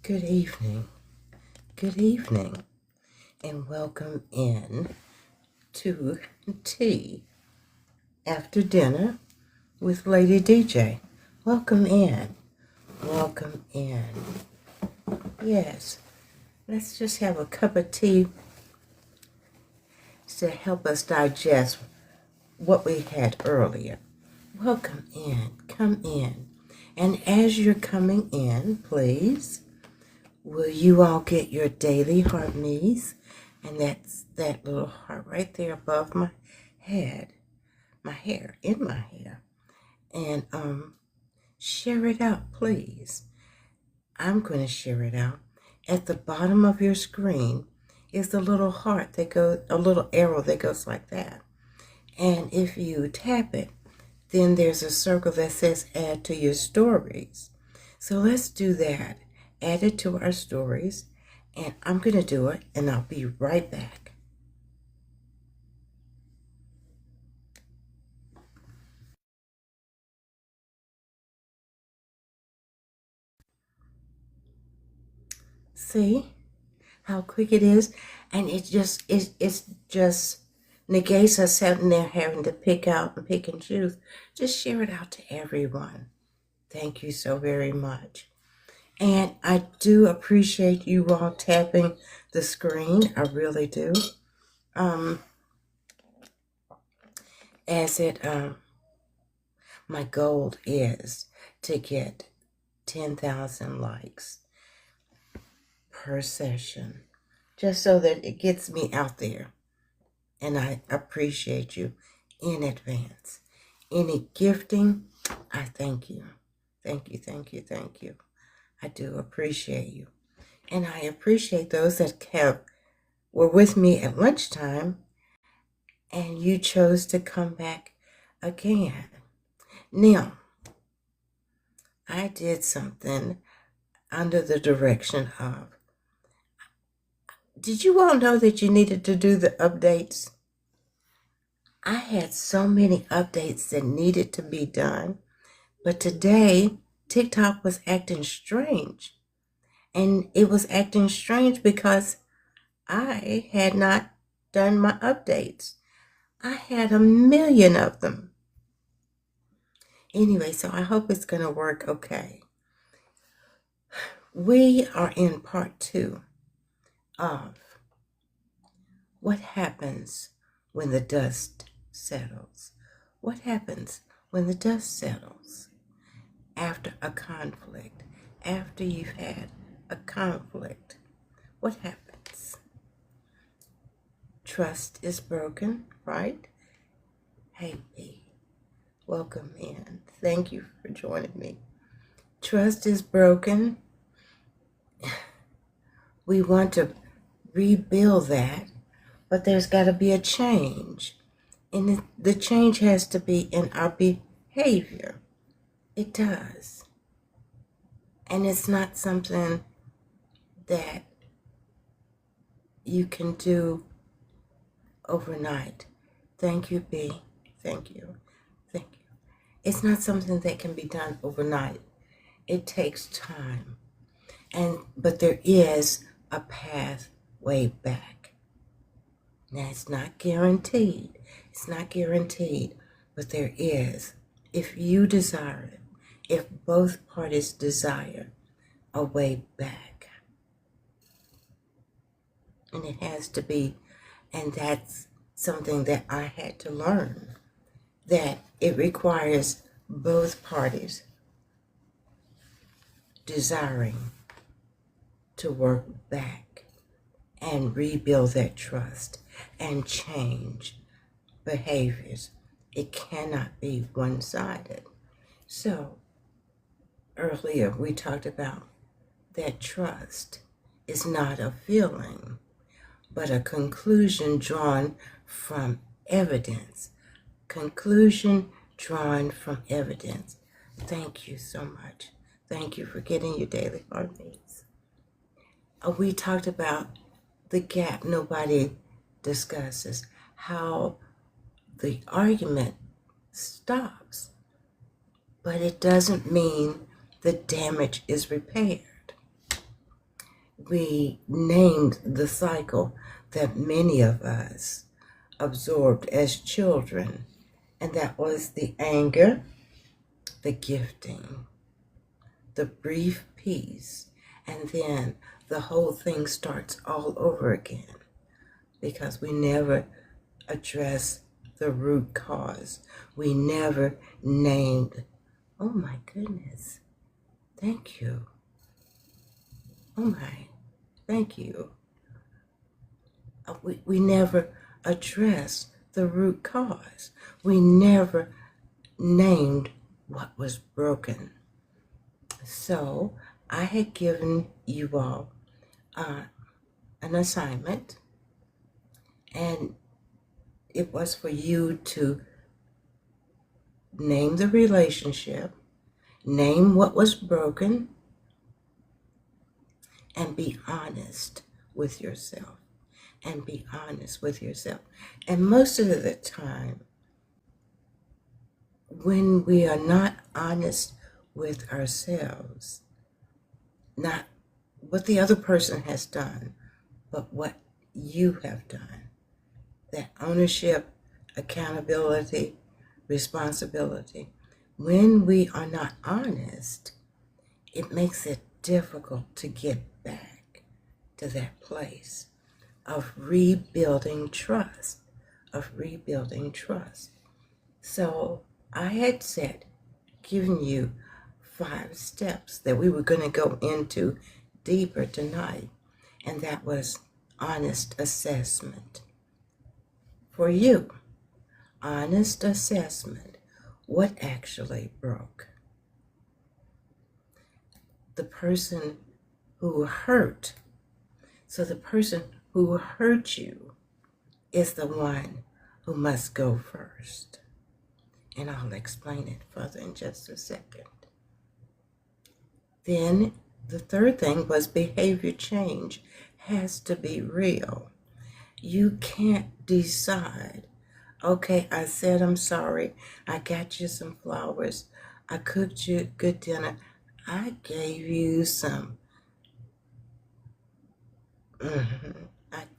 Good evening, and welcome in to Tea After Dinner with Lady DJ. Welcome in. Yes, let's just have a cup of tea to help us digest what we had earlier. Welcome in, come in. And as you're coming in, please, will you all get your daily heart needs? And that's that little heart right there above my head, in my hair. And share it out, please. I'm going to share it out. At the bottom of your screen is the little heart that goes, a little arrow that goes like that. And if you tap it, then there's a circle that says add to your stories. So let's do that. Add it to our stories. And I'm going to do it, and I'll be right back. See how quick it is? And it's just negates us sitting there having to pick out and pick and choose. Just share it out to everyone. Thank you so very much. And I do appreciate you all tapping the screen. I really do. As it my goal is to get 10,000 likes per session, just so that it gets me out there. And I appreciate you in advance. Any gifting, I thank you. Thank you. I do appreciate you. And I appreciate those that were with me at lunchtime and you chose to come back again. Now, I did something under the direction of, did you all know that you needed to do the updates? I had so many updates that needed to be done, but today TikTok was acting strange. And it was acting strange because I had not done my updates. I had a million of them. Anyway, so I hope it's going to work okay. We are in part 2 of what happens when the dust settles. What happens when the dust settles after a conflict, after you've had a conflict? What happens? Trust is broken, right? Hey, B, welcome in. Thank you for joining me. Trust is broken. We want to rebuild that, but there's got to be a change. And the change has to be in our behavior. It does. And it's not something that you can do overnight. Thank you, B. Thank you. It's not something that can be done overnight. It takes time. But there is a pathway back. Now, it's not guaranteed. But there is. If you desire it, if both parties desire a way back. And it has to be, and that's something that I had to learn, that it requires both parties desiring to work back and rebuild that trust and change behaviors. It cannot be one-sided. So earlier we talked about that trust is not a feeling, but a conclusion drawn from evidence. Conclusion drawn from evidence. Thank you so much. Thank you for getting your daily heart needs. We talked about the gap nobody discusses, how the argument stops, but it doesn't mean the damage is repaired. we named the cycle that many of us absorbed as children, and that was the anger, the gifting, the brief peace, and then the whole thing starts all over again because we never address the root cause. We never named, oh my goodness, thank you. Oh my, thank you. We never addressed the root cause. We never named what was broken. So I had given you all an assignment, and it was for you to name the relationship, name what was broken, and be honest with yourself. And be honest with yourself. And most of the time, when we are not honest with ourselves, not what the other person has done, but what you have done, that ownership, accountability, responsibility, when we are not honest, it makes it difficult to get back to that place of rebuilding trust, So I had given you 5 steps that we were going to go into deeper tonight, and that was honest assessment. For you, honest assessment, what actually broke? The person who hurt. So the person who hurt you is the one who must go first. And I'll explain it further in just a second. Then the third thing was behavior change has to be real. You can't decide, okay, I said I'm sorry, I got you some flowers, I cooked you a good dinner, I gave you some.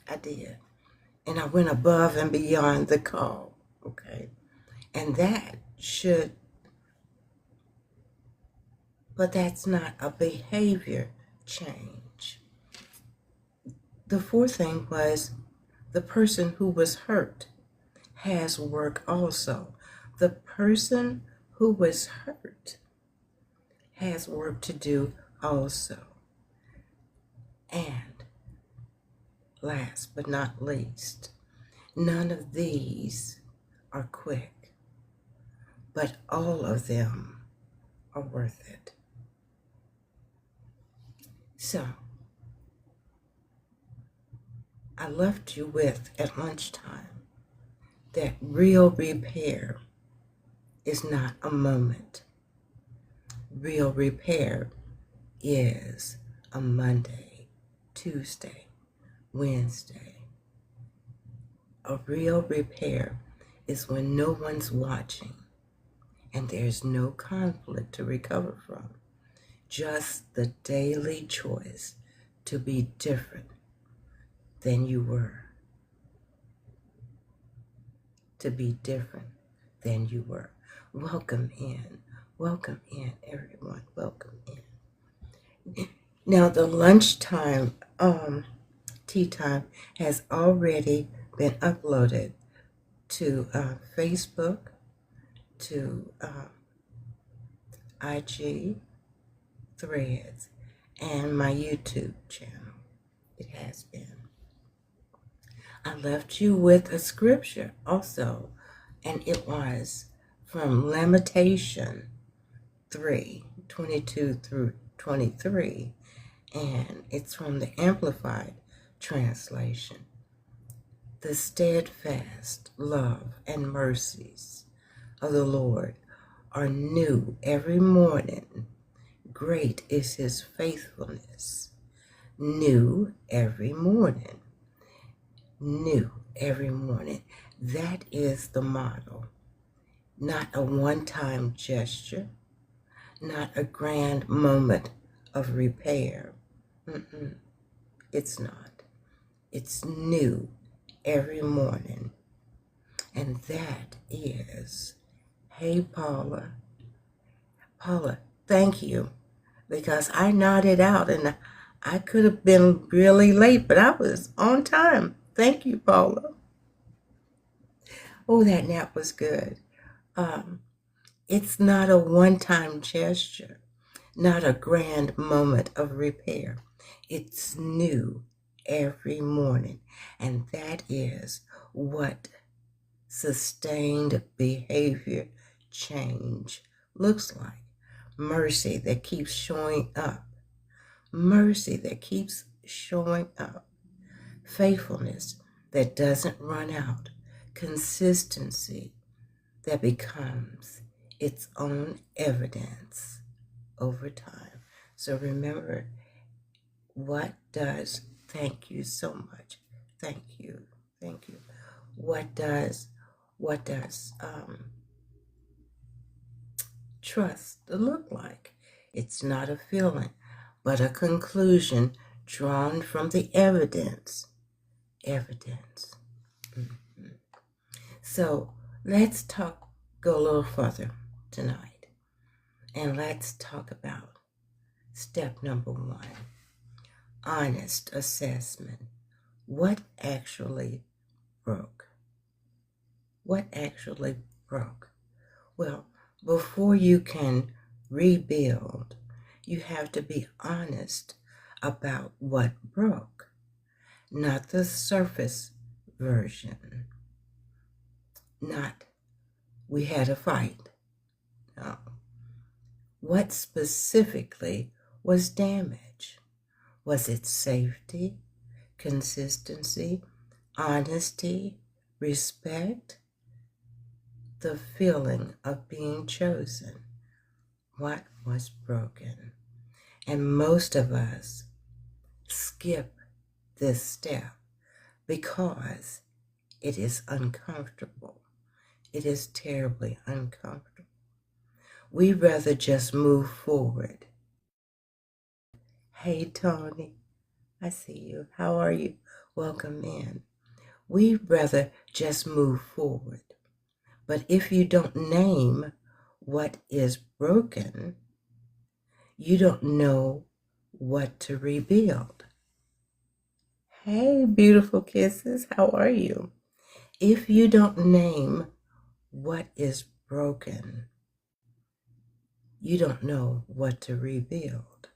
I did. And I went above and beyond the call, okay? And that should, but that's not a behavior change. The fourth thing was the person who was hurt has work also. The person who was hurt has work to do also. And last but not least, none of these are quick, but all of them are worth it. So, I left you with at lunchtime that real repair is not a moment. Real repair is a Monday, Tuesday, Wednesday. A real repair is when no one's watching and there's no conflict to recover from. Just the daily choice to be different than you were. To be different than you were. Welcome in, everyone. Welcome in. Now the lunchtime, tea time has already been uploaded to Facebook, to IG, Threads, and my YouTube channel. It has been. I left you with a scripture also, and it was from Lamentation 3:22 through 23, and it's from the Amplified Translation. The steadfast love and mercies of the Lord are new every morning. Great is his faithfulness. New every morning. New every morning. That is the model. Not a one-time gesture, not a grand moment of repair. It's not. It's new every morning. And that is, hey, Paula. Paula, thank you. Because I nodded out and I could have been really late, but I was on time. Thank you, Paula. Oh, that nap was good. It's not a one-time gesture, not a grand moment of repair. It's new every morning, and that is what sustained behavior change looks like. Mercy that keeps showing up. Mercy that keeps showing up. Faithfulness that doesn't run out. Consistency that becomes its own evidence over time. So remember, thank you so much. Thank you. What does trust look like? It's not a feeling, but a conclusion drawn from the evidence. Mm-hmm. So let's go a little further tonight, and let's talk about step number 1, honest assessment. What actually broke? What actually broke? Well, before you can rebuild, you have to be honest about what broke, not the surface version. Not, we had a fight. No. What specifically was damaged? Was it safety, consistency, honesty, respect? The feeling of being chosen. What was broken? And most of us skip this step because it is uncomfortable. It is terribly uncomfortable. We'd rather just move forward. Hey, Tony, I see you. How are you? Welcome in. We'd rather just move forward. But if you don't name what is broken, you don't know what to rebuild. Hey, beautiful kisses, how are you? If you don't name what is broken, you don't know what to rebuild.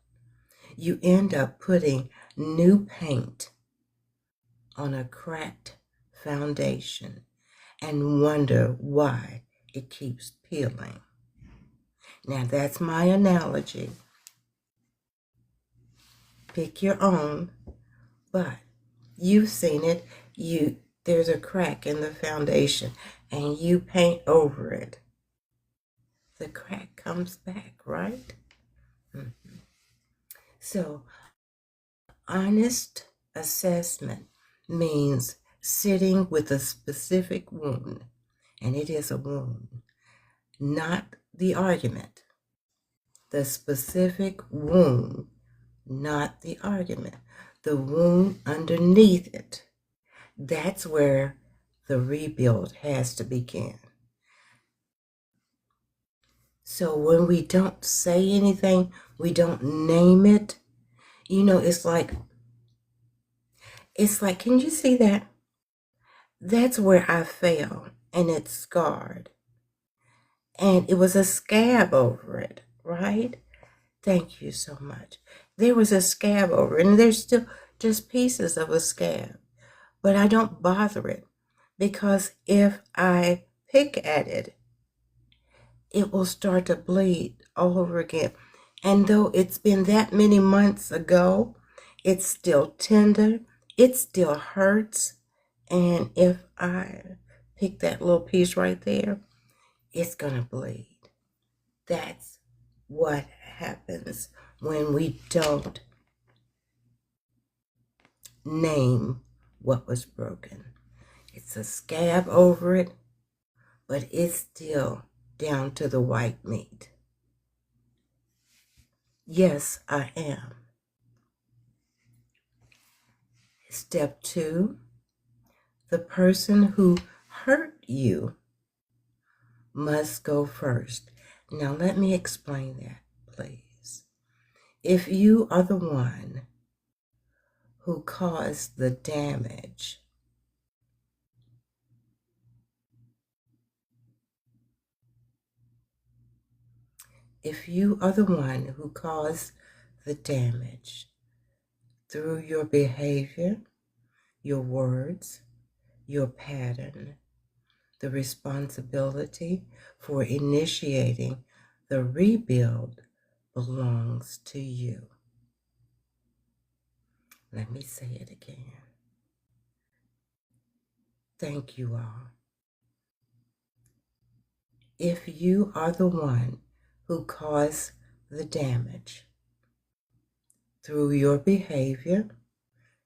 You end up putting new paint on a cracked foundation and wonder why it keeps peeling. Now that's my analogy. Pick your own, but you've seen it. There's a crack in the foundation and you paint over it. The crack comes back, right? Mm-hmm. So, honest assessment means sitting with a specific wound, and it is a wound, not the argument. The specific wound, not the argument. The wound underneath it. That's where the rebuild has to begin. So when we don't say anything, we don't name it, it's like, can you see that? That's where I fell, and it's scarred. And it was a scab over it, right? Thank you so much. There was a scab over it, and there's still just pieces of a scab. But I don't bother it, because if I pick at it, it will start to bleed all over again. And though it's been that many months ago, it's still tender, it still hurts. And if I pick that little piece right there, it's gonna bleed. That's what happens when we don't name what was broken. It's a scab over it, but it's still down to the white meat. Yes, I am. Step 2, the person who hurt you must go first. Now let me explain that, please. If you are the one who caused the damage, if you are the one who caused the damage through your behavior, your words, your pattern, the responsibility for initiating the rebuild belongs to you. Let me say it again. Thank you all. If you are the one who caused the damage through your behavior,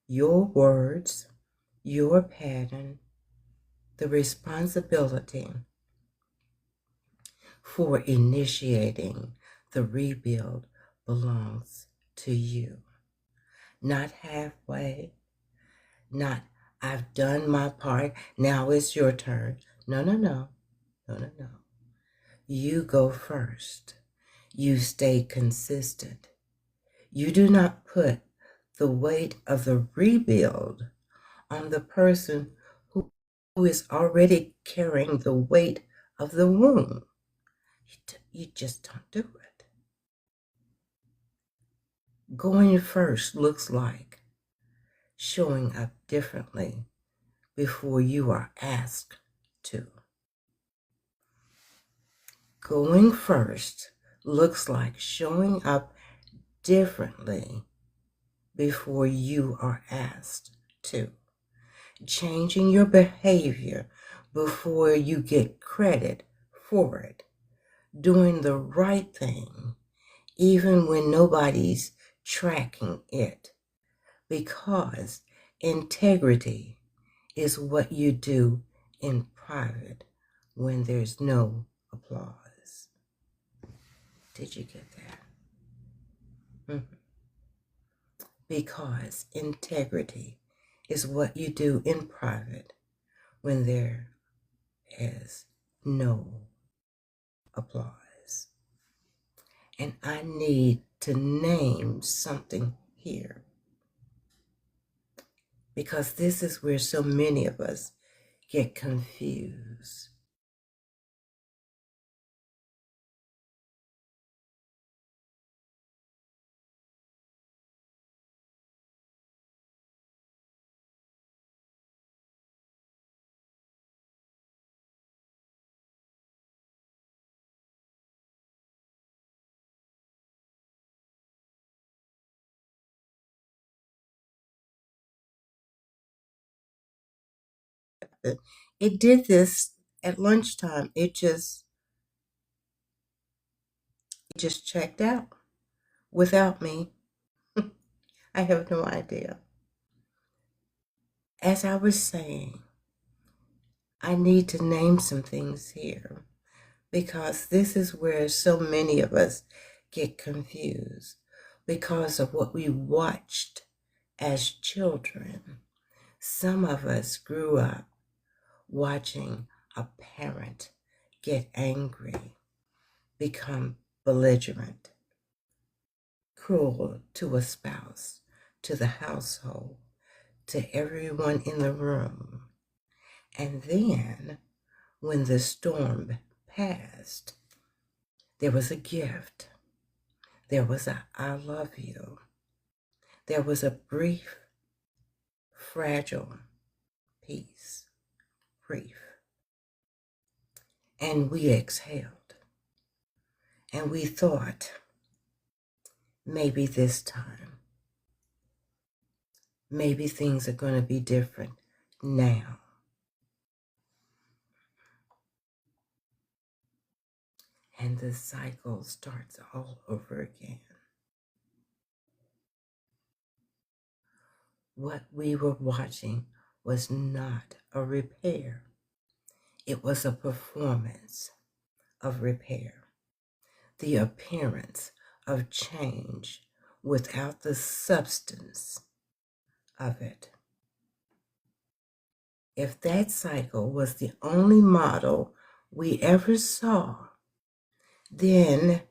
your words, your pattern, the responsibility for initiating the rebuild belongs to you. Not halfway, not I've done my part, now it's your turn. No. You go first. You stay consistent. You do not put the weight of the rebuild on the person who is already carrying the weight of the wound. You just don't do it. Going first looks like showing up differently before you are asked to. Going first looks like showing up differently before you are asked to. Changing your behavior before you get credit for it. Doing the right thing even when nobody's tracking it. Because integrity is what you do in private when there's no applause. Did you get that? Because integrity is what you do in private when there is no applause. And I need to name something here, because this is where so many of us get confused. It did this at lunchtime. It just checked out without me. I have no idea. As I was saying, I need to name some things here, because this is where so many of us get confused because of what we watched as children. Some of us grew up watching a parent get angry, become belligerent, cruel to a spouse, to the household, to everyone in the room. And then, when the storm passed, there was a gift. There was a I love you. There was a brief, fragile peace, brief. And we exhaled. And we thought, maybe this time, maybe things are going to be different now. And the cycle starts all over again. What we were watching was not a repair. It was a performance of repair. The appearance of change without the substance of it. If that cycle was the only model we ever saw, then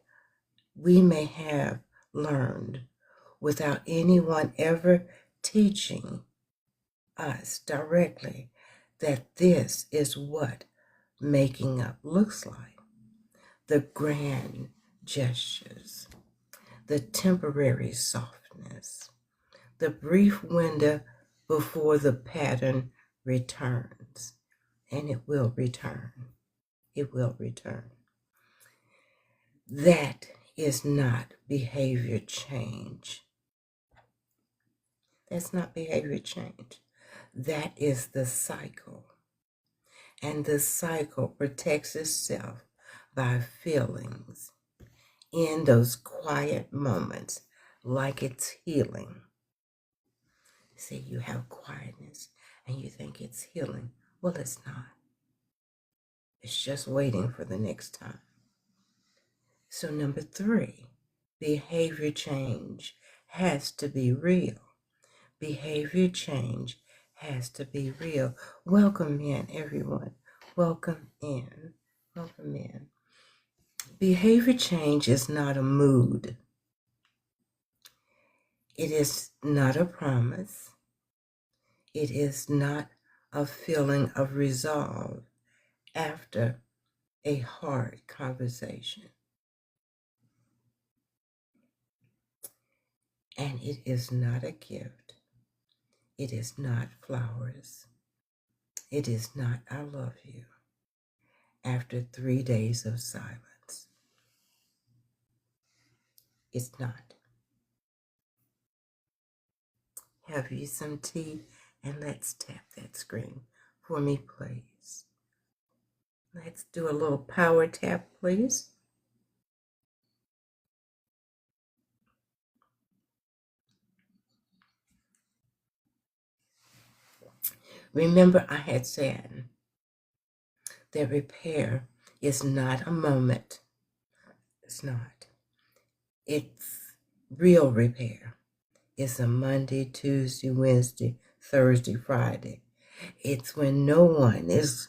we may have learned without anyone ever teaching us directly that this is what making up looks like. The grand gestures, the temporary softness, the brief window before the pattern returns. And it will return. It will return. That is not behavior change. That's not behavior change. That is the cycle. And the cycle protects itself by feelings in those quiet moments, like it's healing. See, you have quietness and you think it's healing. Well, it's not. It's just waiting for the next time. So number 3, behavior change has to be real. Behavior change has to be real. Welcome in, everyone. Welcome in. Welcome in. Behavior change is not a mood. It is not a promise. It is not a feeling of resolve after a hard conversation. And it is not a gift. It is not flowers. It is not I love you after 3 days of silence. It's not. Have you some tea? And let's tap that screen for me, please. Let's do a little power tap, please. Remember, I had said that repair is not a moment. It's not. It's real repair. It's a Monday, Tuesday, Wednesday, Thursday, Friday. It's when no one is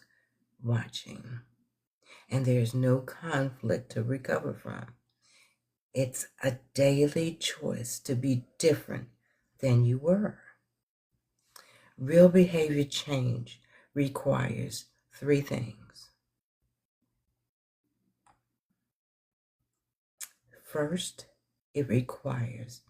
watching and there's no conflict to recover from. It's a daily choice to be different than you were. Real behavior change requires 3 things. First, it requires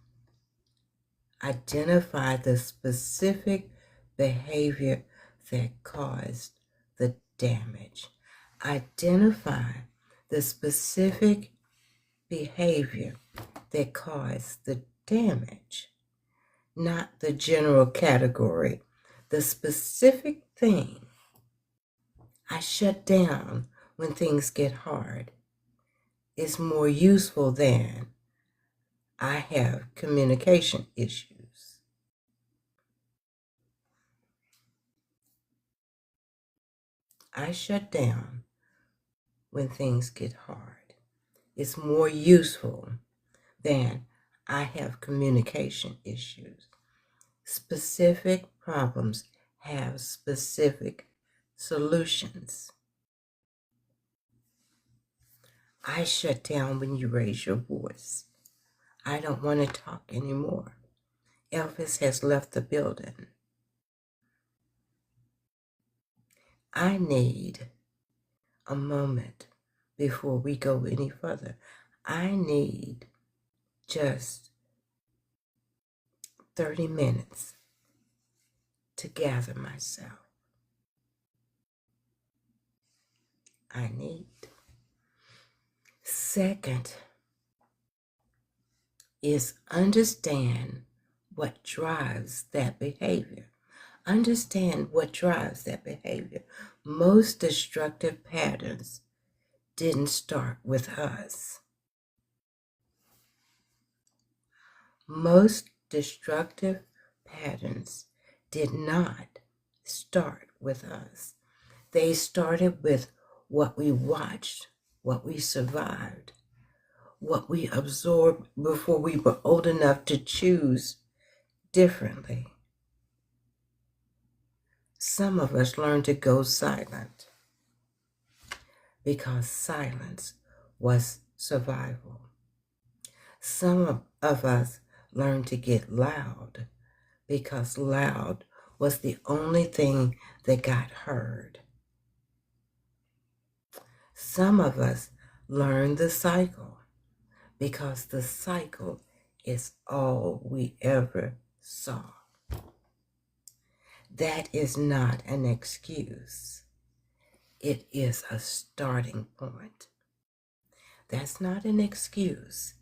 identify the specific behavior that caused the damage. Identify the specific behavior that caused the damage, not the general category. The specific thing. I shut down when things get hard is more useful than I have communication issues. I shut down when things get hard. It's more useful than I have communication issues. Specific problems have specific solutions. I shut down when you raise your voice. I don't want to talk anymore. Elvis has left the building. I need a moment before we go any further. I need just 30 minutes to gather myself. I need. Second is understand what drives that behavior. Understand what drives that behavior. Most destructive patterns didn't start with us. Most destructive patterns did not start with us. They started with what we watched, what we survived, what we absorbed before we were old enough to choose differently. Some of us learn to go silent because silence was survival. Some of us learn to get loud because loud was the only thing that got heard. Some of us learn the cycle because the cycle is all we ever saw. That is not an excuse. It is a starting point. That's not an excuse.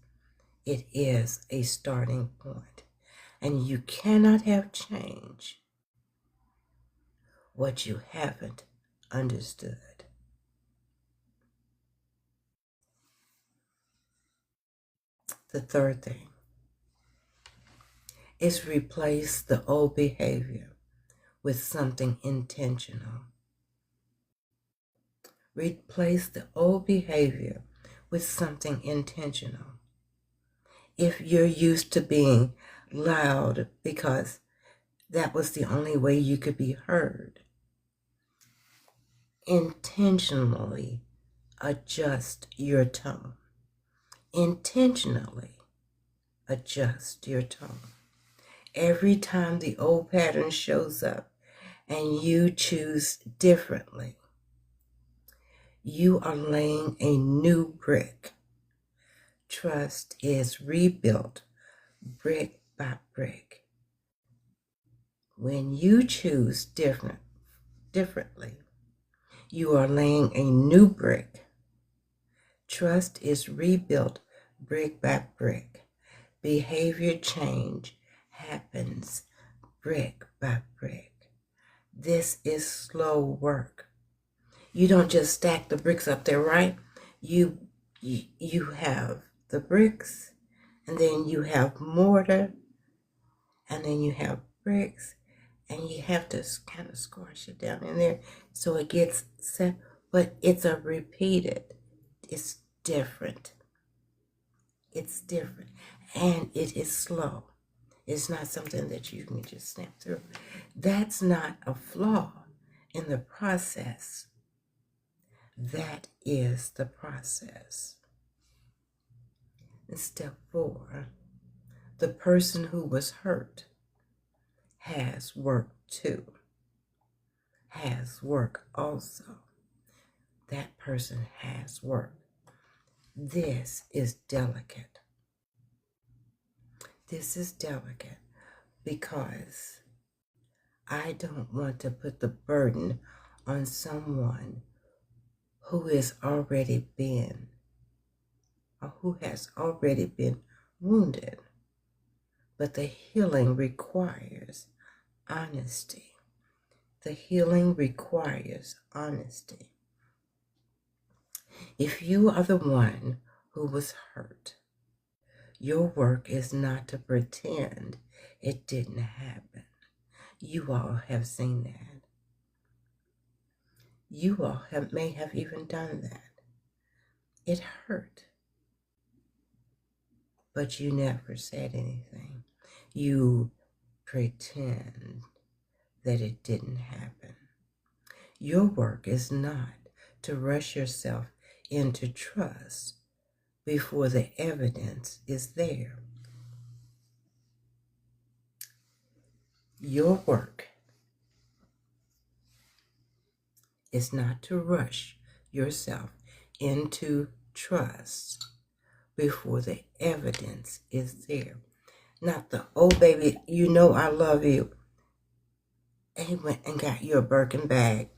It is a starting point. And you cannot have change what you haven't understood. The third thing is replace the old behavior with something intentional. Replace the old behavior with something intentional. If you're used to being loud because that was the only way you could be heard, intentionally adjust your tone. Intentionally adjust your tone. Every time the old pattern shows up and you choose differently, you are laying a new brick. Trust is rebuilt brick by brick. When you choose differently, you are laying a new brick. Trust is rebuilt brick by brick. Behavior change happens brick by brick. This is slow work. You don't just stack the bricks up there, right? You have the bricks, and then you have mortar, and then you have bricks, and you have to kind of squash it down in there so it gets set, but it's a repeated. It's different. It's different, and it is slow. It's not something that you can just snap through. That's not a flaw in the process. That is the process. And step 4, the person who was hurt has work too. Has work also. That person has work. This is delicate. This is delicate because I don't want to put the burden on someone who has already been wounded. But the healing requires honesty. The healing requires honesty. If you are the one who was hurt, your work is not to pretend it didn't happen. You all have seen that. You all may have even done that. It hurt. But you never said anything. You pretend that it didn't happen. Your work is not to rush yourself into trust before the evidence is there. Your work is not to rush yourself into trust before the evidence is there. Not the, oh baby, you know I love you. And he went and got you a Birkin bag,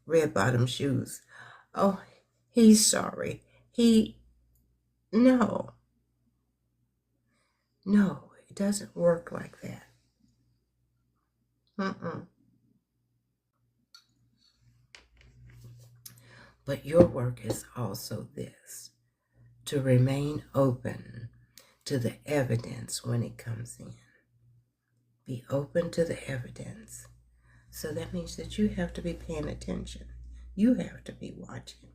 red bottom shoes. Oh, he's sorry. No, it doesn't work like that. But your work is also this, to remain open to the evidence when it comes in. Be open to the evidence. So that means that you have to be paying attention. You have to be watching.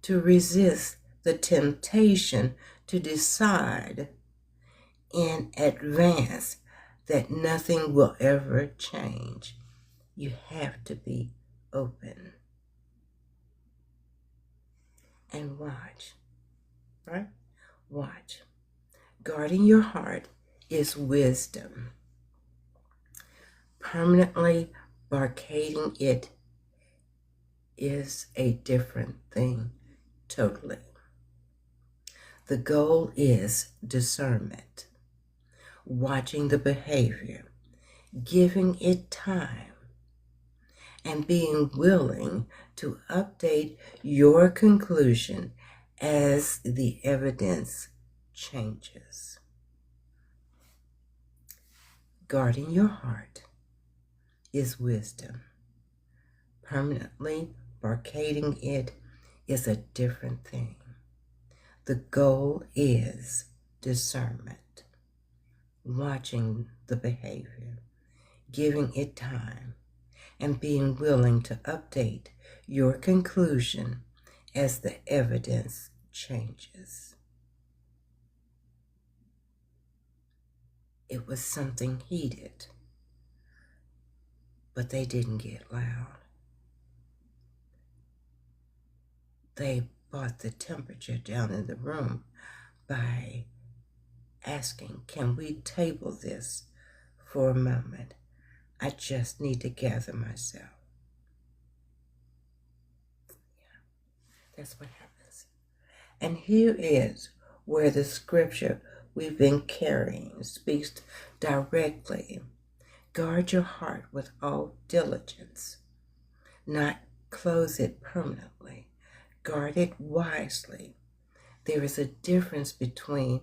To resist the temptation to decide in advance that nothing will ever change. You have to be open and watch, right? Watch. Guarding your heart is wisdom. Permanently barricading it is a different thing totally. The goal is discernment, watching the behavior, giving it time, and being willing to update your conclusion as the evidence changes. Guarding your heart is wisdom. Permanently barricading it is a different thing. The goal is discernment, watching the behavior, giving it time, and being willing to update your conclusion as the evidence changes. It was something heated, but they didn't get loud. They brought the temperature down in the room by asking, can we table this for a moment? I just need to gather myself. Yeah, that's what happens. And here is where the scripture we've been carrying speaks directly. Guard your heart with all diligence, not close it permanently. Guard it wisely. There is a difference between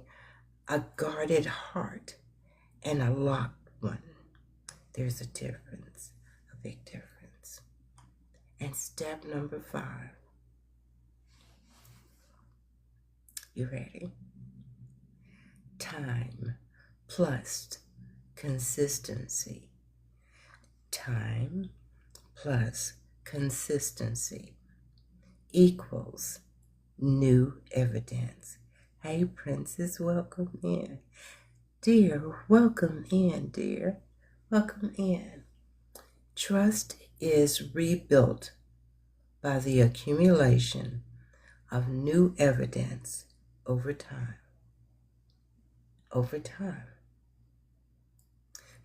a guarded heart and a locked one. There's a difference, a big difference. And step number 5. You ready? Time plus consistency. Time plus consistency equals new evidence. Hey, Princess, welcome in. Dear, welcome in, dear. Welcome in. Trust is rebuilt by the accumulation of new evidence over time. Over time.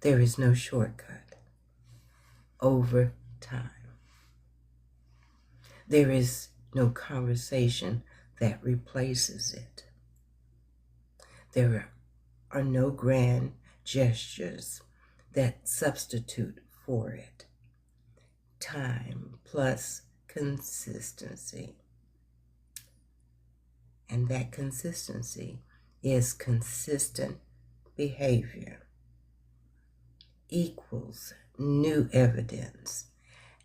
There is no shortcut. Over time. There is no conversation that replaces it. There are no grand gestures that substitute for it. Time plus consistency. And that consistency is consistent behavior equals new evidence.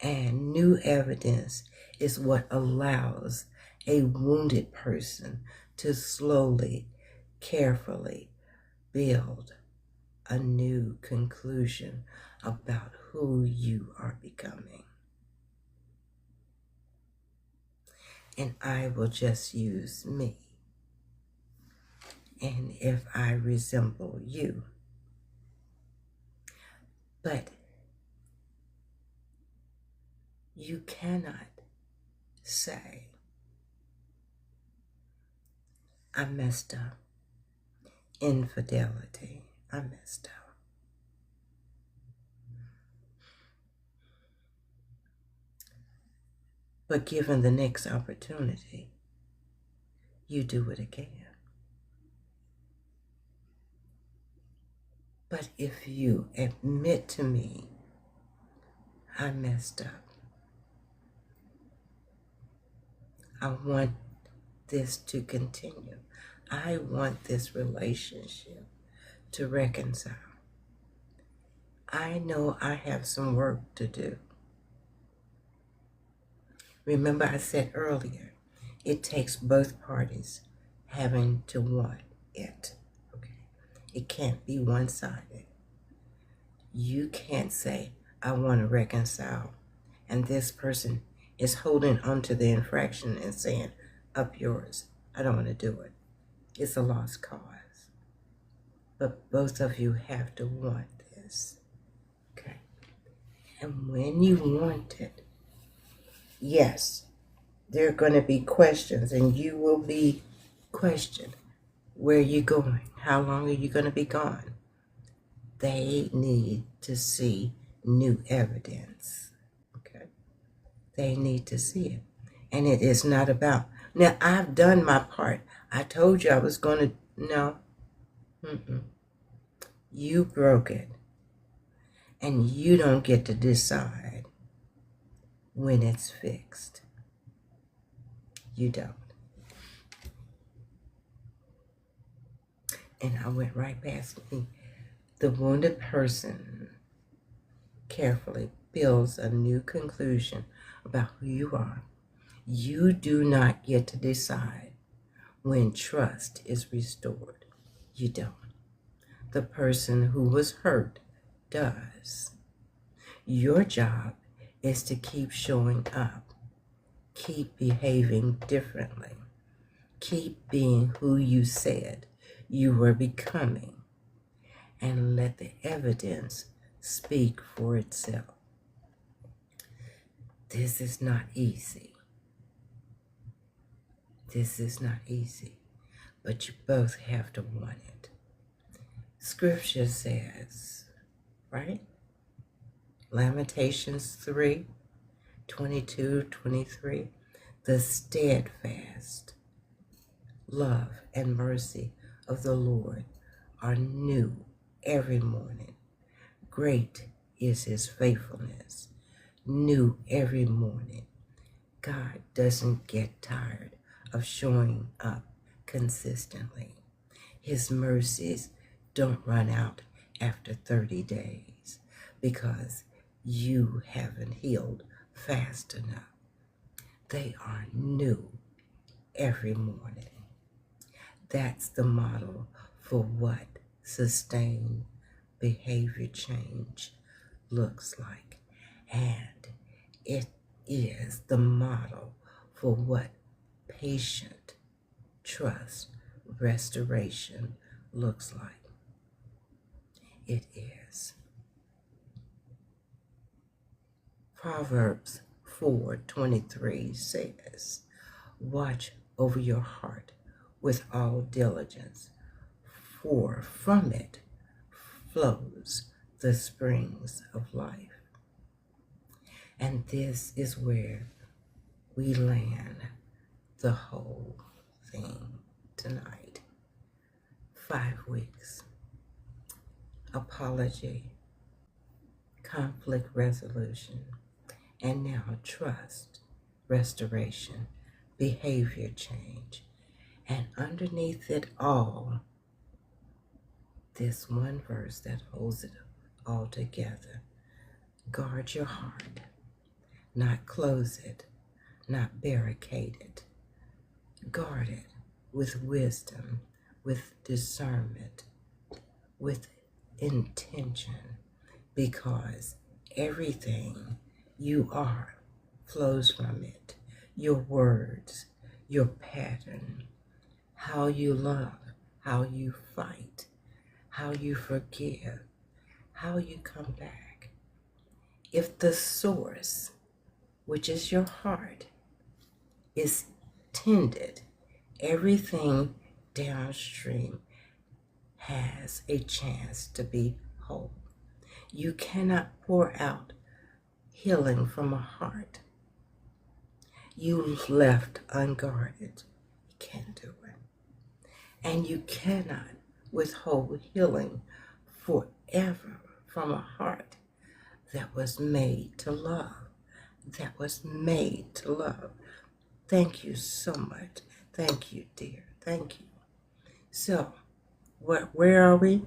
And new evidence is what allows a wounded person to slowly, carefully build a new conclusion about who you are becoming. And I will just use me. And if I resemble you. But you cannot say, I messed up. Infidelity, I messed up. But given the next opportunity, you do it again. But if you admit to me, I messed up, I want this to continue. I want this relationship to reconcile. I know I have some work to do. Remember I said earlier, it takes both parties having to want it. Okay? It can't be one-sided. You can't say, I want to reconcile, and this person is holding onto the infraction and saying, up yours. I don't want to do it. It's a lost cause. But both of you have to want this. Okay. And when you want it, yes, there are going to be questions, and you will be questioned. Where are you going? How long are you going to be gone? They need to see new evidence. Okay? They need to see it. And it is not about, now I've done my part. I told you I was going to, no. You broke it. And you don't get to decide when it's fixed. You don't. And I went right past me. The wounded person carefully builds a new conclusion about who you are. You do not get to decide when trust is restored. You don't. The person who was hurt does. Your job is to keep showing up, keep behaving differently, keep being who you said you were becoming, and let the evidence speak for itself. This is not easy. This is not easy, but you both have to want it. Scripture says, right? Lamentations 3, 22, 23, the steadfast love and mercy of the Lord are new every morning. Great is his faithfulness, new every morning. God doesn't get tired of showing up consistently. His mercies don't run out after 30 days because you haven't healed fast enough. They are new every morning. That's the model for what sustained behavior change looks like. And it is the model for what patient trust restoration looks like. It is. Proverbs 4:23 says, watch over your heart with all diligence, for from it flows the springs of life. And this is where we land the whole thing tonight. 5 weeks. Apology, conflict resolution, and now trust, restoration, behavior change. And underneath it all, this one verse that holds it all together. Guard your heart, not close it, not barricade it. Guard it with wisdom, with discernment, with intention, because everything you are flows from it. Your words, your pattern, how you love, how you fight, how you forgive, how you come back. If the source, which is your heart, is tended, everything downstream has a chance to be whole. You cannot pour out healing from a heart you left unguarded. You can't do it. And you cannot withhold healing forever from a heart that was made to love. That was made to love. Thank you so much. Thank you, dear. Thank you. So, where are we?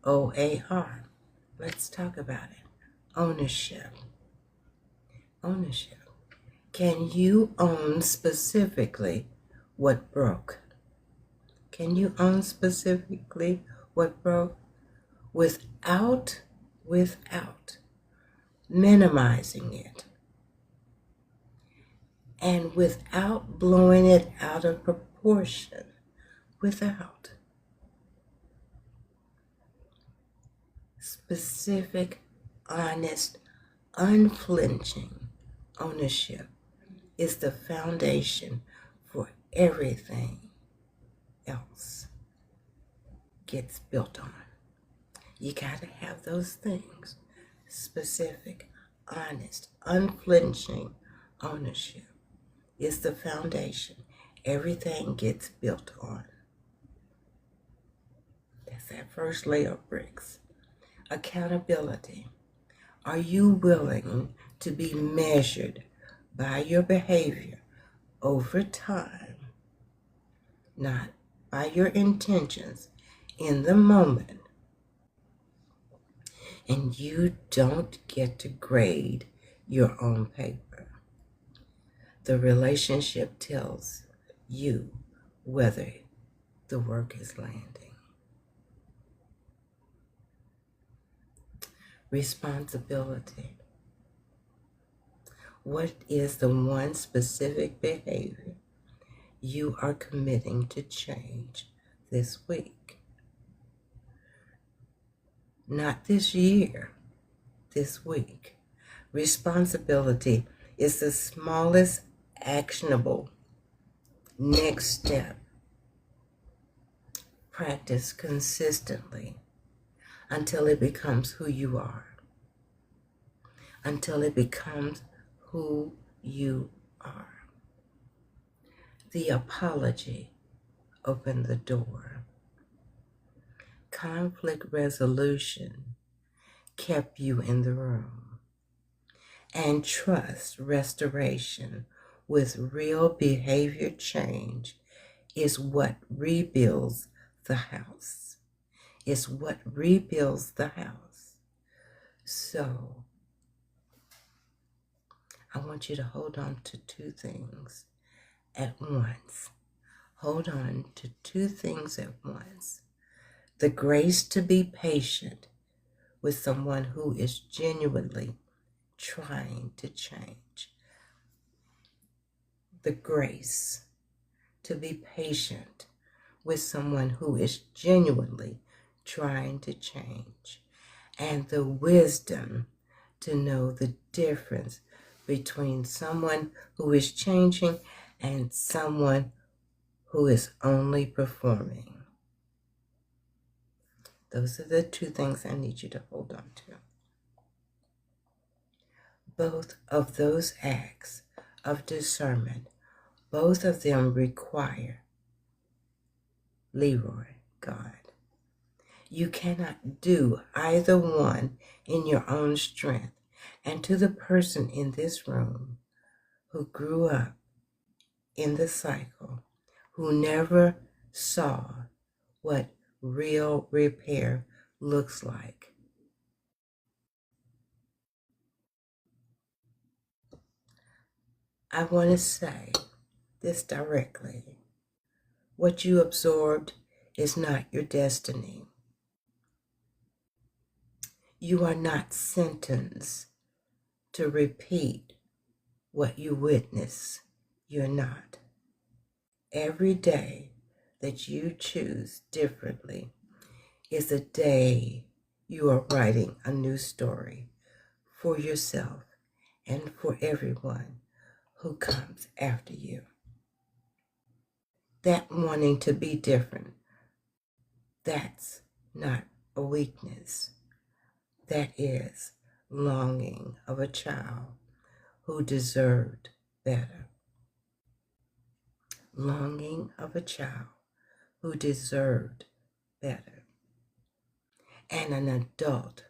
OAR. Let's talk about it. Ownership. Ownership. Can you own specifically what broke? Can you own specifically what broke without minimizing it and without blowing it out of proportion? Without specific, honest Unflinching ownership is the foundation for everything else gets built on. You got to have those things: specific, honest, unflinching ownership is the foundation everything gets built on. That's that first layer of bricks. Accountability. Are you willing to be measured by your behavior over time, not by your intentions in the moment? And you don't get to grade your own paper. The relationship tells you whether the work is landing. Responsibility. What is the one specific behavior you are committing to change this week? Not this year, this week. Responsibility is the smallest actionable next step. Practice consistently until it becomes who you are. Until it becomes who you are. The apology opened the door. Conflict resolution kept you in the room. And trust restoration with real behavior change is what rebuilds the house. It's what rebuilds the house. So, I want you to hold on to two things at once. Hold on to two things at once. The grace to be patient with someone who is genuinely trying to change. The grace to be patient with someone who is genuinely trying to change. And the wisdom to know the difference between someone who is changing and someone who is only performing. Those are the two things I need you to hold on to. Both of those acts of discernment, both of them require Leroy God. You cannot do either one in your own strength. And to the person in this room who grew up in the cycle, who never saw what real repair looks like, I want to say this directly. What you absorbed is not your destiny. You are not sentenced to repeat what you witness. You're not. Every day that you choose differently is a day you are writing a new story for yourself and for everyone who comes after you. That wanting to be different, that's not a weakness. That is longing of a child who deserved better. Longing of a child who deserved better. And an adult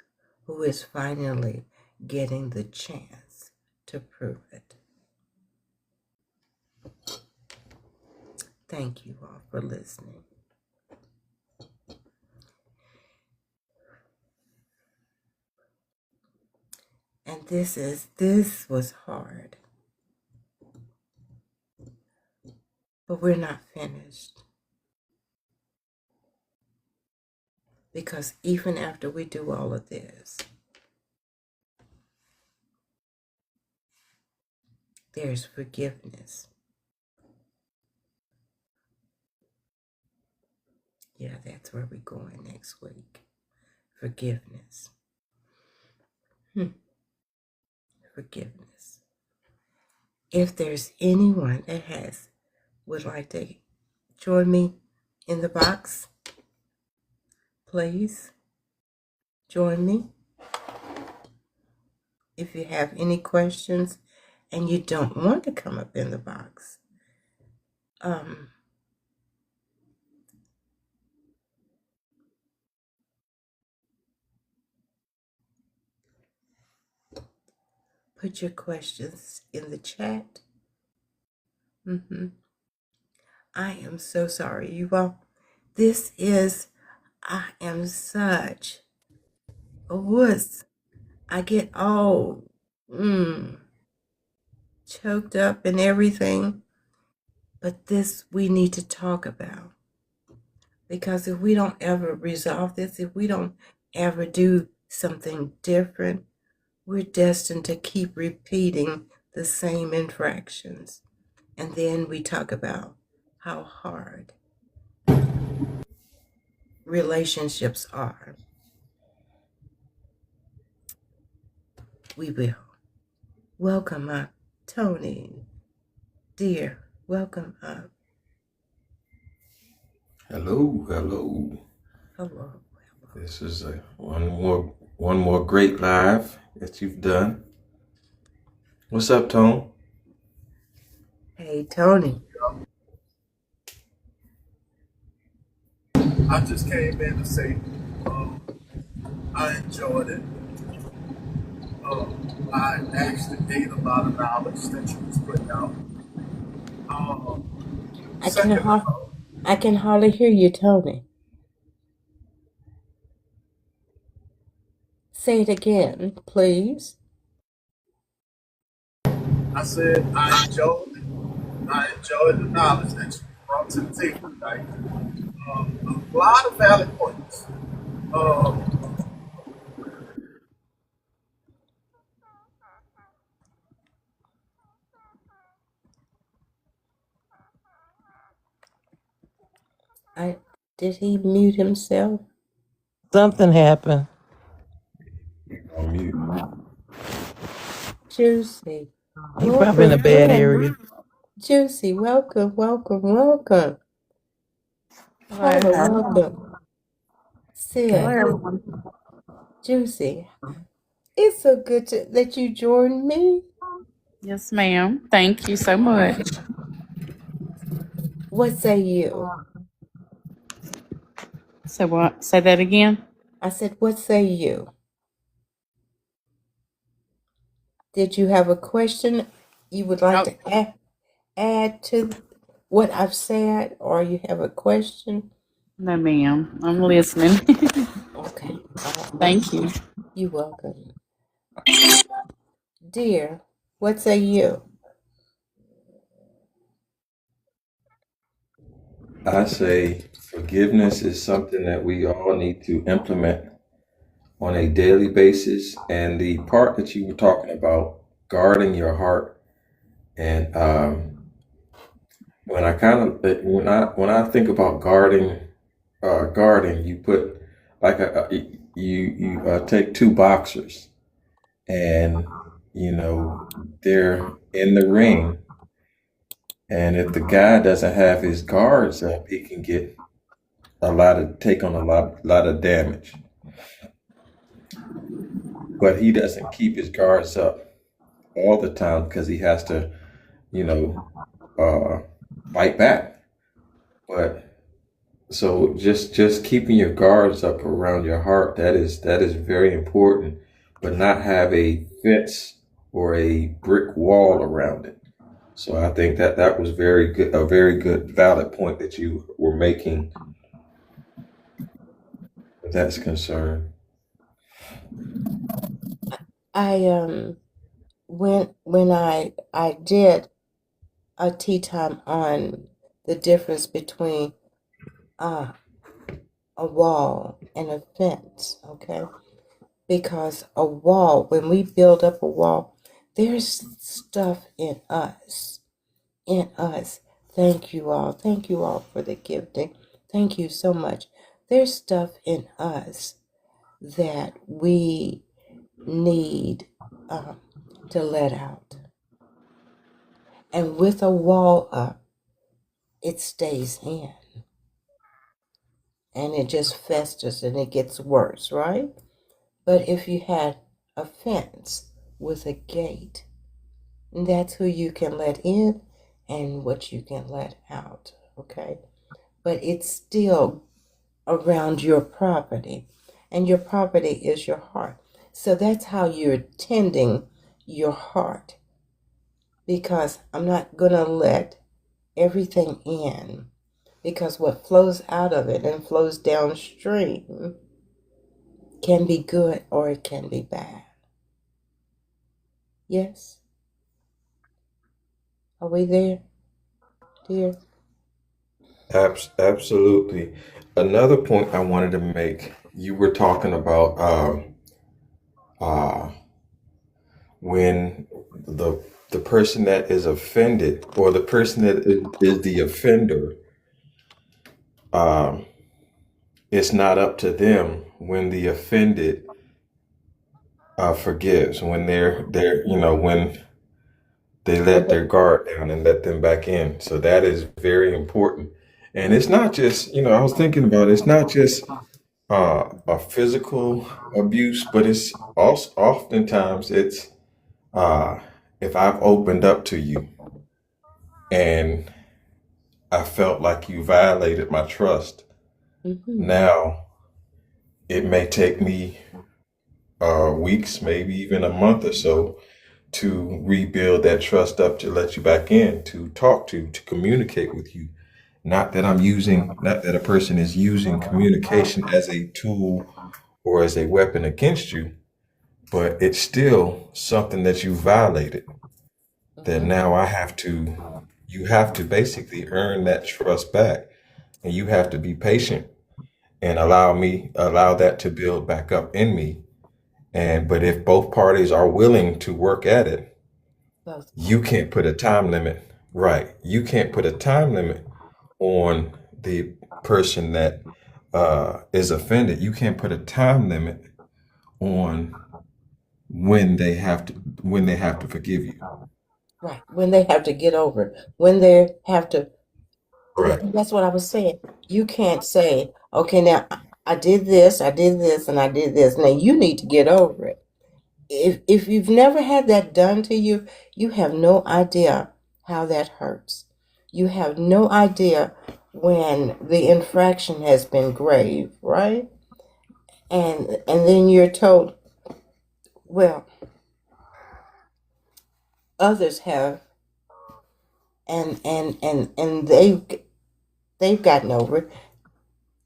who is finally getting the chance to prove it. Thank you all for listening. And this was hard. But we're not finished. Because even after we do all of this, there's forgiveness. Yeah, that's where we're going next week. Forgiveness. forgiveness. If there's anyone that would like to join me in the box, please join me. If you have any questions and you don't want to come up in the box, put your questions in the chat. I am so sorry, you all. I am such a wuss. I get all choked up and everything. But this we need to talk about. Because if we don't ever resolve this, if we don't ever do something different, we're destined to keep repeating the same infractions. And then we talk about how hard relationships are. We will. Welcome up, Tony. Dear, welcome up. Hello. Hello. This is one more great live that you've done. What's up, Tone? Hey, Tony. I just came in to say I enjoyed it. I actually gained a lot of knowledge that you was putting out. I can hardly hear you, Tony. Say it again, please. I said I enjoyed the knowledge that you brought to the table tonight. A lot of valid points. Did he mute himself? Something happened. On mute. Juicy. He probably in a bad area. Juicy, welcome. Paula, welcome. Sid, Juicy, it's so good that you joined me. Yes, ma'am. Thank you so much. What say you? So what? Say that again. I said, what say you? Did you have a question you would like to add to what I've said, or you have a question? No, ma'am. I'm listening. Okay. Thank you. You're welcome. Dear, what say you? I say forgiveness is something that we all need to implement on a daily basis. And the part that you were talking about, guarding your heart, and when I think about guarding, you put like you take two boxers, and they're in the ring, and if the guy doesn't have his guards up, he can take on a lot of damage. But he doesn't keep his guards up all the time because he has to, fight back. But so just keeping your guards up around your heart, that is very important, but not have a fence or a brick wall around it. So I think that was a very good valid point that you were making where that's concerned. I when I did a tea time on the difference between a wall and a fence, okay? Because a wall, when we build up a wall, there's stuff in us. Thank you all for the gifting. Thank you so much. There's stuff in us that we need to let out. And with a wall up, it stays in. And it just festers and it gets worse, right? But if you had a fence with a gate, that's who you can let in and what you can let out, okay? But it's still around your property, and your property is your heart. So that's how you're tending your heart, because I'm not going to let everything in, because what flows out of it and flows downstream can be good or it can be bad. Yes? Are we there, dear? Absolutely. Another point I wanted to make, you were talking about uh, when the person that is offended or the person that is the offender, um, it's not up to them when the offended forgives, when they're when they let their guard down and let them back in. So that is very important. And it's not just, I was thinking about it, it's not just a physical abuse, but it's also oftentimes it's uh, if I've opened up to you and I felt like you violated my trust, Mm-hmm. now it may take me weeks, maybe even a month or so to rebuild that trust up, to let you back in, to talk to communicate with you. Not that a person is using communication as a tool or as a weapon against you, but it's still something that you violated. That Mm-hmm. now you have to basically earn that trust back, and you have to be patient and allow that to build back up in me. But if both parties are willing to work at it, Both you parties. can't put a time limit. Right. You can't put a time limit on the person that is offended. You can't put a time limit on when they have to forgive you. Right. When they have to get over it. When they have to. Right. That's what I was saying. You can't say, okay, now I did this, and I did this. Now you need to get over it. If you've never had that done to you, you have no idea how that hurts. You have no idea when the infraction has been grave, right? And then you're told, well, others have, and they've gotten over it,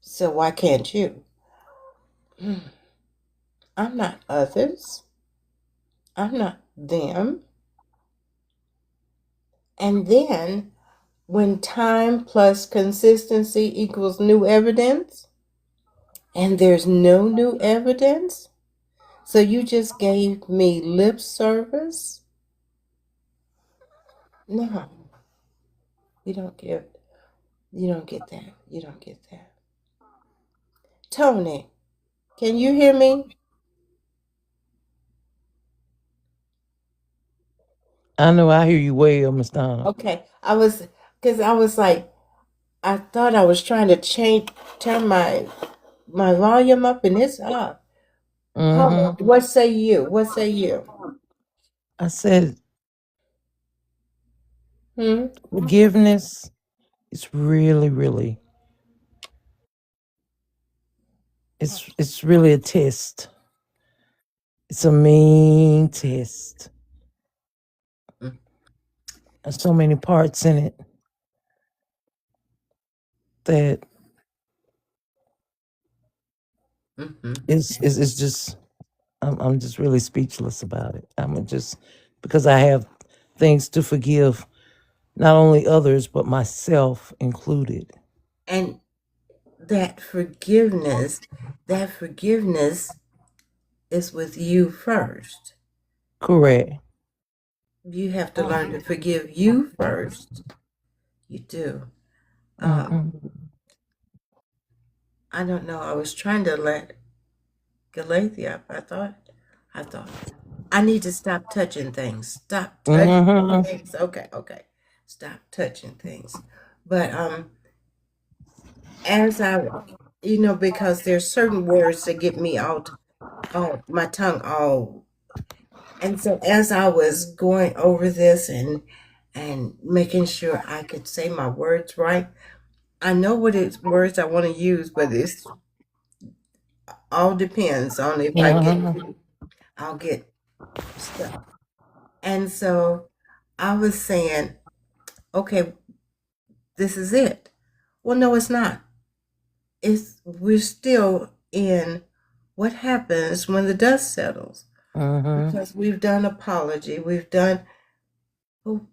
so why can't you? I'm not others. I'm not them. And then when time plus consistency equals new evidence, and there's no new evidence, so you just gave me lip service? No, you don't get you don't get that. You don't get that. Tony, can you hear me? I know I hear you well, Miss Donna. Okay. I was like, I thought I was trying to turn my volume up and it's up. Hmm. What say you? What say you? I said Hmm? forgiveness is really, really, it's really a test. It's a mean test. There's so many parts in it that Mm-hmm. it's just I'm just really speechless about it. I'm just because I have things to forgive, not only others but myself included. And that forgiveness, that forgiveness is with you first. Correct. You have to learn to forgive you first. You do. Hmm. I don't know. I was trying to let Galathea up. I thought. I need to stop touching things. Stop touching Mm-hmm. things. Okay, okay. Stop touching things. But as I, because there's certain words that get me out, my tongue all. And so as I was going over this and making sure I could say my words right, I know what it's words I want to use, but it's all depends on if Mm-hmm. I'll get stuff. And so I was saying, okay, this is it. Well, no, it's not. We're still in what happens when the dust settles. Mm-hmm. Because we've done apology, we've done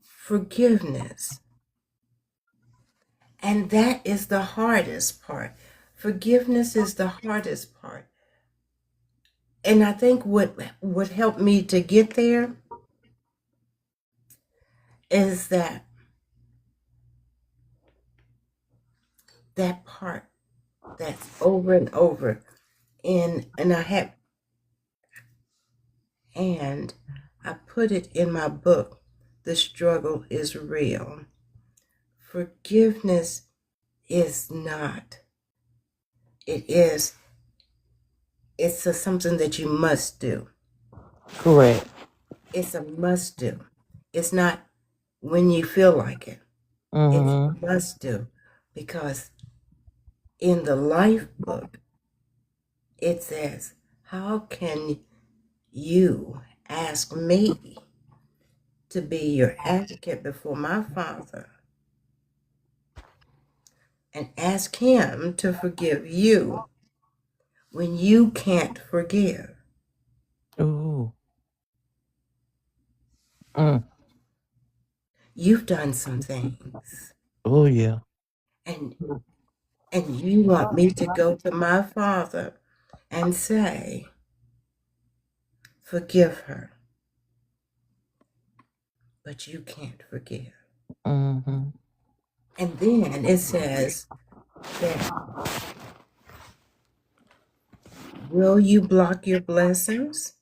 forgiveness. And that is the hardest part. Forgiveness is the hardest part. And I think what helped me to get there is that part that's over and over. And I put it in my book, The Struggle is Real. Forgiveness is not. It's something that you must do. Correct. It's a must do. It's not when you feel like it. It's a Mm-hmm. must do. Because in the life book, it says, how can you ask me to be your advocate before my Father and ask him to forgive you when you can't forgive? Ooh. Mm. You've done some things, Oh yeah. and you want me to go to my Father and say, forgive her, but you can't forgive. Mm-hmm. And then it says that, will you block your blessings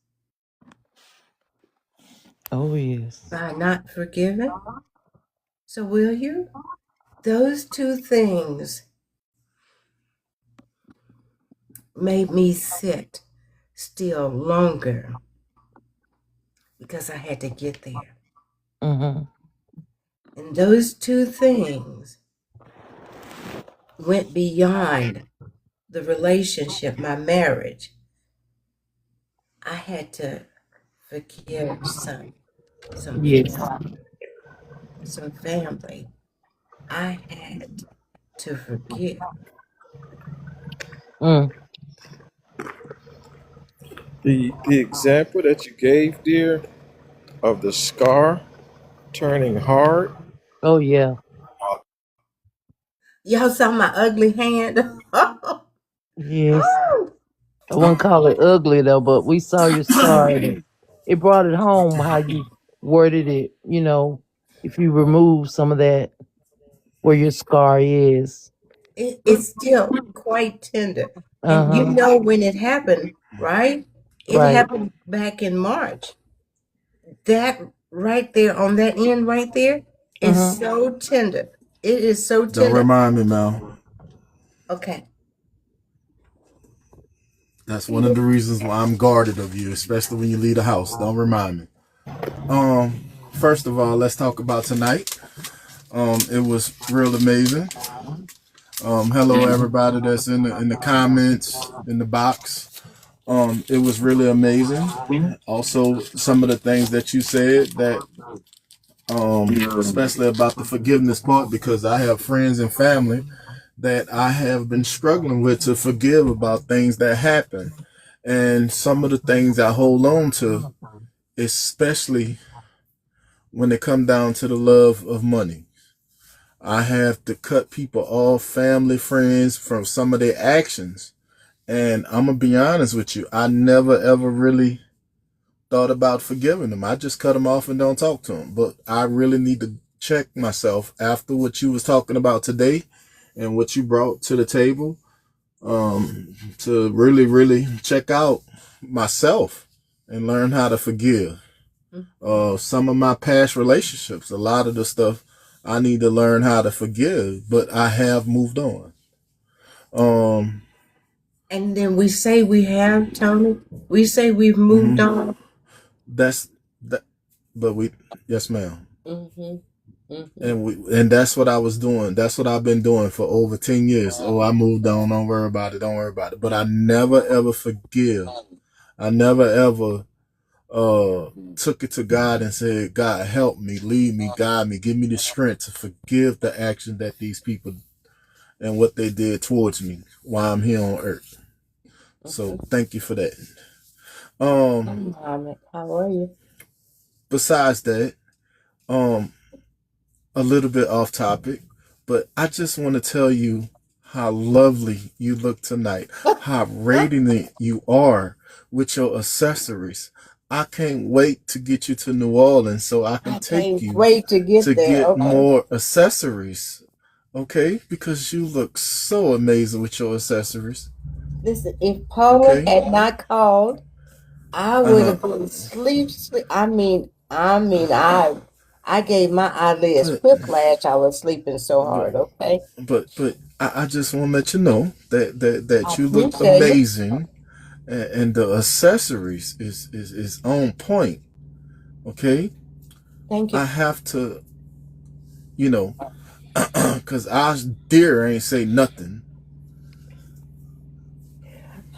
Oh yes. by not forgiving? So will you? Those two things made me sit still longer because I had to get there. Mm-hmm. And those two things went beyond the relationship, my marriage. I had to forgive some Yes. some family. I had to forgive. Mm. The example that you gave, dear, of the scar turning hard. Oh yeah. Y'all saw my ugly hand? Yes. Oh, I wouldn't call it ugly though, but we saw your scar and it brought it home how you worded it, if you remove some of that where your scar is. it's still quite tender. And you Uh-huh. know when it happened, right? It Right. happened back in March. That right there on that end right there is Uh-huh. so tender. It is so Don't tender. remind me, Mel. Okay. That's one of the reasons why I'm guarded of you, especially when you leave the house. Don't remind me. First of all, let's talk about tonight. It was real amazing. Hello everybody that's in the comments in the box. It was really amazing. Also, some of the things that you said that especially about the forgiveness part, because I have friends and family that I have been struggling with to forgive about things that happen. And some of the things I hold on to, especially when it come down to the love of money. I have to cut people off, family, friends, from some of their actions. And I'm going to be honest with you, I never ever really thought about forgiving them. I just cut them off and don't talk to them. But I really need to check myself after what you was talking about today and what you brought to the table, to really, really check out myself and learn how to forgive. Some of my past relationships, a lot of the stuff I need to learn how to forgive, but I have moved on. And then we say we have, Tony. We say we've moved on. That's that, but we, yes, ma'am. Mm-hmm. And that's what I was doing. That's what I've been doing for over 10 years. Oh, I moved on. Don't worry about it. Don't worry about it. But I never ever forgive. I never ever took it to God and said, God, help me, lead me, guide me, give me the strength to forgive the action that these people and what they did towards me while I'm here on earth. So thank you for that. How are you? Besides that, a little bit off topic, but I just want to tell you how lovely you look tonight, how radiant you are with your accessories. I can't wait to get you to New Orleans so I can take you Wait to get to there. get Okay. more accessories. Okay? Because you look so amazing with your accessories. Listen, if Paula Okay. had not called, I would have been sleep. I mean, I gave my eyelids whiplash. I was sleeping so hard. Okay. But I just want to let you know that I you look appreciate it. amazing, and the accessories is on point. Okay? Thank you. I have to, because our dear ain't say nothing.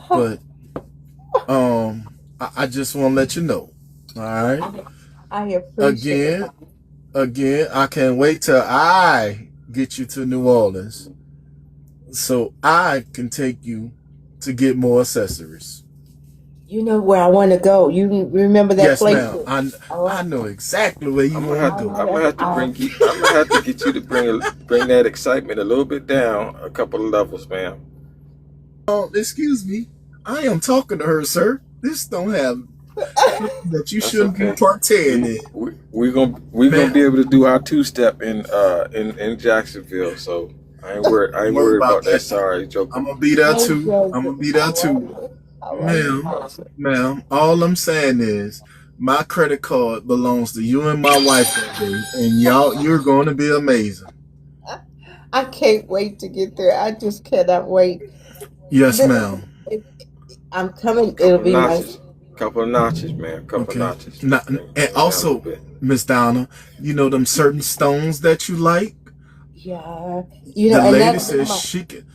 But I just want to let you know. All right. I appreciate it. Again, I can't wait till I get you to New Orleans so I can take you to get more accessories. You know where I want to go. You remember that Yes, place? ma'am. I know exactly where you I'm want to gonna go. have to bring you. I'm gonna have to get you to bring that excitement a little bit down, a couple of levels, ma'am. Excuse me. I am talking to her, sir. This don't have that you That's shouldn't be okay. partaking in. We're gonna be able to do our two-step in Jacksonville, so I ain't worried about that. Sorry, joking. I'm gonna be there too. Ma'am, all I'm saying is my credit card belongs to you and my wife that day, and you're going to be amazing. I can't wait to get there. I just cannot wait. Yes, ma'am. I'm coming. It'll be nice. Couple of notches, man. Couple of notches. And also, Miss Donna, you know them certain stones that you like? Yeah. The lady says she can.